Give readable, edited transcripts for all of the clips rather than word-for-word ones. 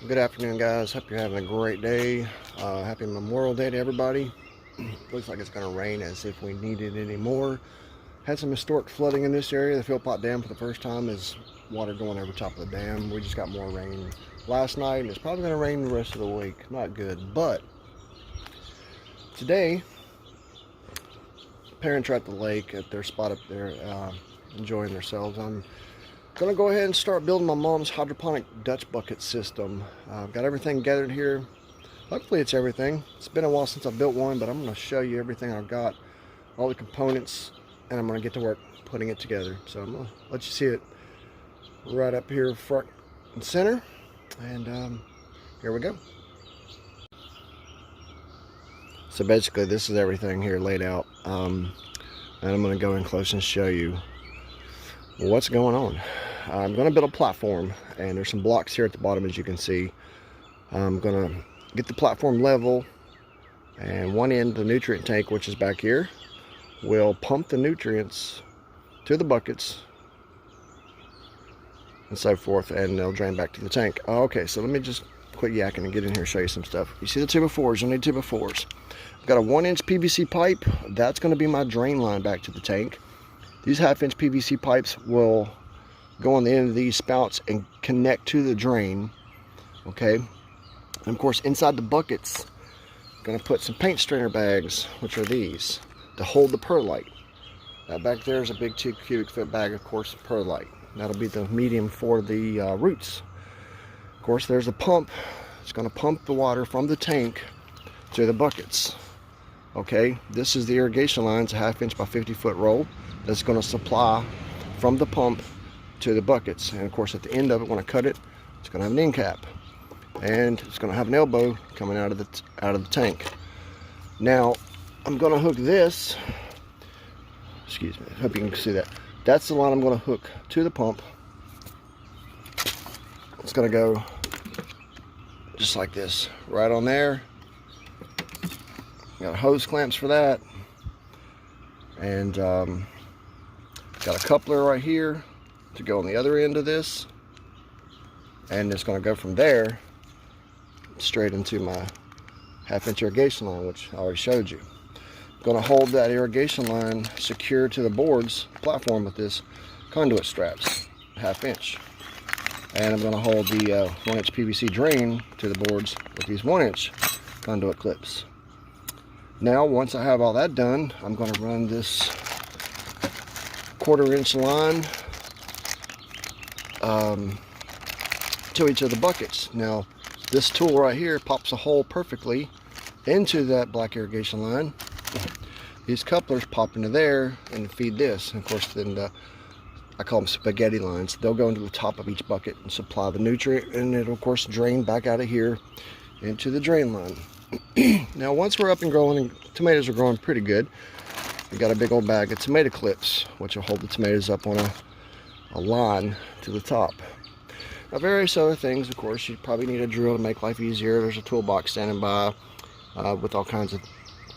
Good afternoon, guys. Hope you're having a great day. Happy Memorial Day to everybody. Looks like it's going to rain as if we needed any more. Had some historic flooding in this area. The Philpott Dam for the first time is water going over top of the dam. We just got more rain last night, and it's probably going to rain the rest of the week. Not good. But today, parents are at the lake at their spot up there enjoying themselves. I'm gonna go ahead and start building my mom's hydroponic Dutch bucket system. I've got everything gathered here. Hopefully it's everything. It's been a while since I built one, but I'm gonna show you everything I've got, all the components, and I'm gonna get to work putting it together. So I'm gonna let you see it right up here front and center, and here we go. So basically this is everything here laid out, and I'm gonna go in close and show you what's going on. I'm going to build a platform, and there's some blocks here at the bottom, as you can see. I'm going to get the platform level, and one end, the nutrient tank, which is back here, will pump the nutrients to the buckets and so forth, and they'll drain back to the tank. Okay, so let me just quit yakking and get in here and show you some stuff. You see the 2x4s, you'll need 2x4s. I've got a 1-inch PVC pipe. That's going to be my drain line back to the tank. These 1/2-inch PVC pipes will go on the end of these spouts and connect to the drain. Okay, and of course inside the buckets, I'm going to put some paint strainer bags, which are these, to hold the perlite. That back there is a big 2 cubic foot bag, of course, perlite. That'll be the medium for the roots. Of course, there's a pump. It's going to pump the water from the tank to the buckets. Okay, this is the irrigation line. It's a 1/2-inch by 50-foot roll that's going to supply from the pump to the buckets. And of course, at the end of it, when I cut it, it's going to have an end cap, and it's going to have an elbow coming out of the tank. Now, I'm going to hook this. Excuse me. I hope you can see that. That's the line I'm going to hook to the pump. It's going to go just like this, right on there. Got hose clamps for that, and got a coupler right here to go on the other end of this, and it's going to go from there straight into my 1/2-inch irrigation line, which I already showed you. I'm going to hold that irrigation line secure to the boards platform with this conduit straps, 1/2-inch, and I'm going to hold the 1-inch PVC drain to the boards with these 1-inch conduit clips. Now, once I have all that done, I'm going to run this 1/4-inch line to each of the buckets. Now, this tool right here pops a hole perfectly into that black irrigation line. These couplers pop into there and feed this. And of course, then I call them spaghetti lines. They'll go into the top of each bucket and supply the nutrient, and it'll of course drain back out of here into the drain line. Now, once we're up and growing, and tomatoes are growing pretty good, we got a big old bag of tomato clips, which will hold the tomatoes up on a line to the top. Now, various other things, of course, you probably need a drill to make life easier. There's a toolbox standing by with all kinds of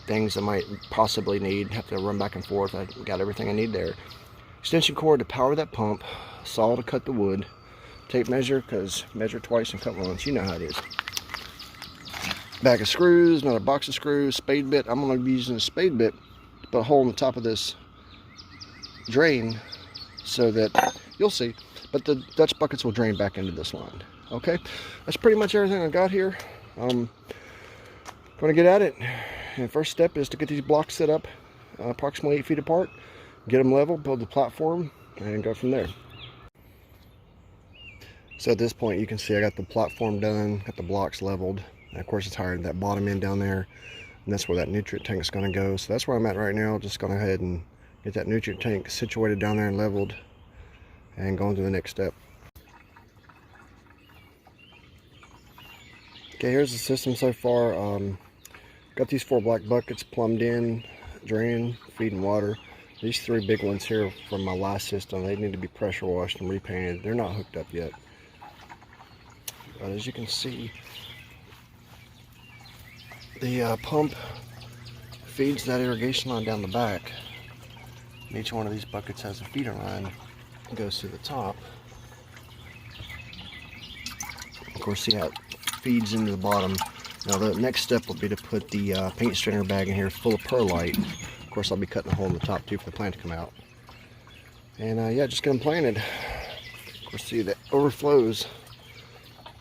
things I might possibly need. Have to run back and forth. I got everything I need there. Extension cord to power that pump, saw to cut the wood, tape measure, because measure twice and cut once. You know how it is. Bag of screws, another box of screws, spade bit. I'm going to be using a spade bit to put a hole in the top of this drain so that, you'll see, but the Dutch buckets will drain back into this line. Okay, that's pretty much everything I got here. I'm going to get at it. And the first step is to get these blocks set up approximately 8 feet apart, get them level, build the platform, and go from there. So at this point, you can see I got the platform done, got the blocks leveled. And of course, it's higher that bottom end down there, and that's where that nutrient tank is going to go. So that's where I'm at right now. Just going to go ahead and get that nutrient tank situated down there and leveled, and go on to the next step. Okay, here's the system so far. Got these 4 black buckets plumbed in, draining, feeding water. These 3 big ones here from my last system, they need to be pressure washed and repainted. They're not hooked up yet. But as you can see, the pump feeds that irrigation line down the back. And each one of these buckets has a feeder line that goes to the top. Of course, see how it feeds into the bottom. Now the next step will be to put the paint strainer bag in here full of perlite. Of course, I'll be cutting a hole in the top too for the plant to come out. And yeah, just get them planted. Of course, see that overflows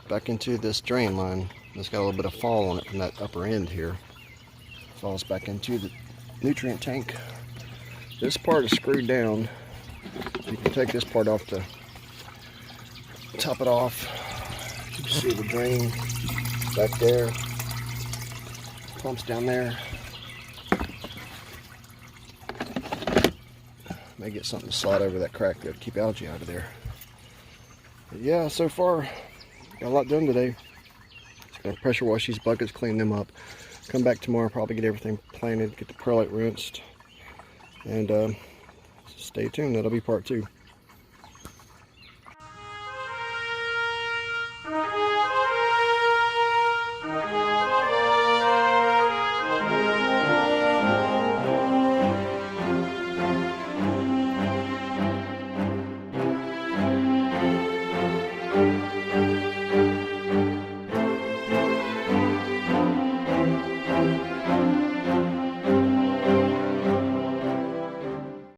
back into this drain line. It's got a little bit of fall on it from that upper end here. Falls back into the nutrient tank. This part is screwed down. You can take this part off to top it off. You can see the drain back there. Pumps down there. May get something to slide over that crack there to keep algae out of there. But yeah, so far got a lot done today. Just gonna pressure wash these buckets, clean them up. Come back tomorrow, probably get everything planted, get the perlite rinsed, and stay tuned. That'll be part 2.